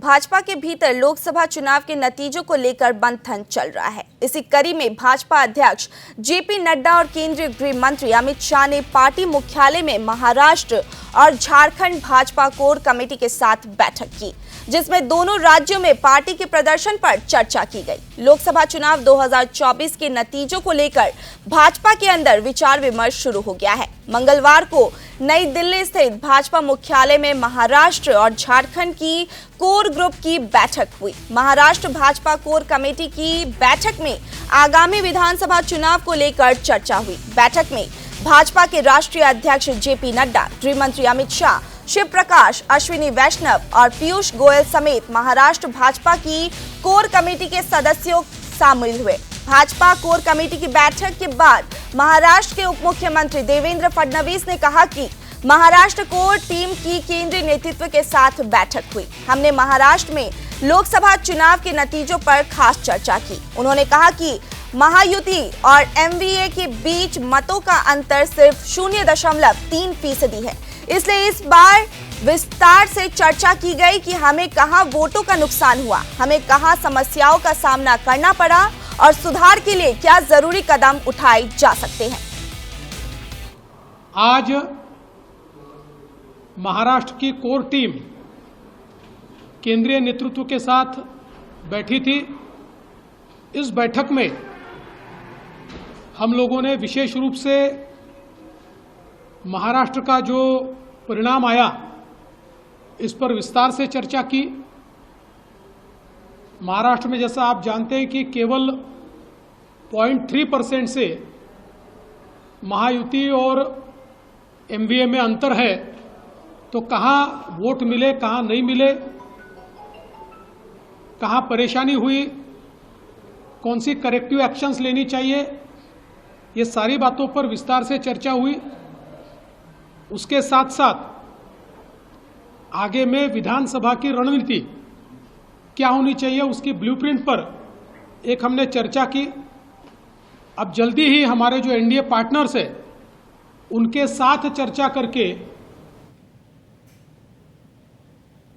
भाजपा के भीतर लोकसभा चुनाव के नतीजों को लेकर मंथन चल रहा है। इसी कड़ी में भाजपा अध्यक्ष जेपी नड्डा और केंद्रीय गृह मंत्री अमित शाह ने पार्टी मुख्यालय में महाराष्ट्र और झारखंड भाजपा कोर कमेटी के साथ बैठक की, जिसमें दोनों राज्यों में पार्टी के प्रदर्शन पर चर्चा की गई। लोकसभा चुनाव 2024 के नतीजों को लेकर भाजपा के अंदर विचार विमर्श शुरू हो गया है। मंगलवार को नई दिल्ली स्थित भाजपा मुख्यालय में महाराष्ट्र और झारखंड की कोर ग्रुप की बैठक हुई। महाराष्ट्र भाजपा कोर कमेटी की बैठक में आगामी विधानसभा चुनाव को लेकर चर्चा हुई। बैठक में भाजपा के राष्ट्रीय अध्यक्ष जेपी नड्डा, गृह मंत्री अमित शाह, शिव प्रकाश, अश्विनी वैष्णव और पीयूष गोयल समेत महाराष्ट्र भाजपा की कोर कमेटी के सदस्यों शामिल हुए। भाजपा कोर कमेटी की बैठक के बाद महाराष्ट्र के उप मुख्यमंत्री देवेंद्र फडणवीस ने कहा कि महाराष्ट्र कोर टीम की केंद्रीय नेतृत्व के साथ बैठक हुई। हमने महाराष्ट्र में लोकसभा चुनाव के नतीजों पर खास चर्चा की। उन्होंने कहा कि महायुति और एमवीए के बीच मतों का अंतर सिर्फ 0.3% है, इसलिए इस बार विस्तार से चर्चा की गई कि हमें कहां वोटों का नुकसान हुआ, हमें कहां समस्याओं का सामना करना पड़ा और सुधार के लिए क्या जरूरी कदम उठाए जा सकते हैं। आज महाराष्ट्र की कोर टीम केंद्रीय नेतृत्व के साथ बैठी थी। इस बैठक में हम लोगों ने विशेष रूप से महाराष्ट्र का जो परिणाम आया इस पर विस्तार से चर्चा की। महाराष्ट्र में जैसा आप जानते हैं कि केवल 0.3% से महायुति और एमवीए में अंतर है, तो कहाँ वोट मिले, कहाँ नहीं मिले, कहाँ परेशानी हुई, कौन सी करेक्टिव एक्शंस लेनी चाहिए, ये सारी बातों पर विस्तार से चर्चा हुई। उसके साथ साथ आगे में विधानसभा की रणनीति क्या होनी चाहिए, उसकी ब्लूप्रिंट पर एक हमने चर्चा की। अब जल्दी ही हमारे जो एनडीए पार्टनर्स हैं उनके साथ चर्चा करके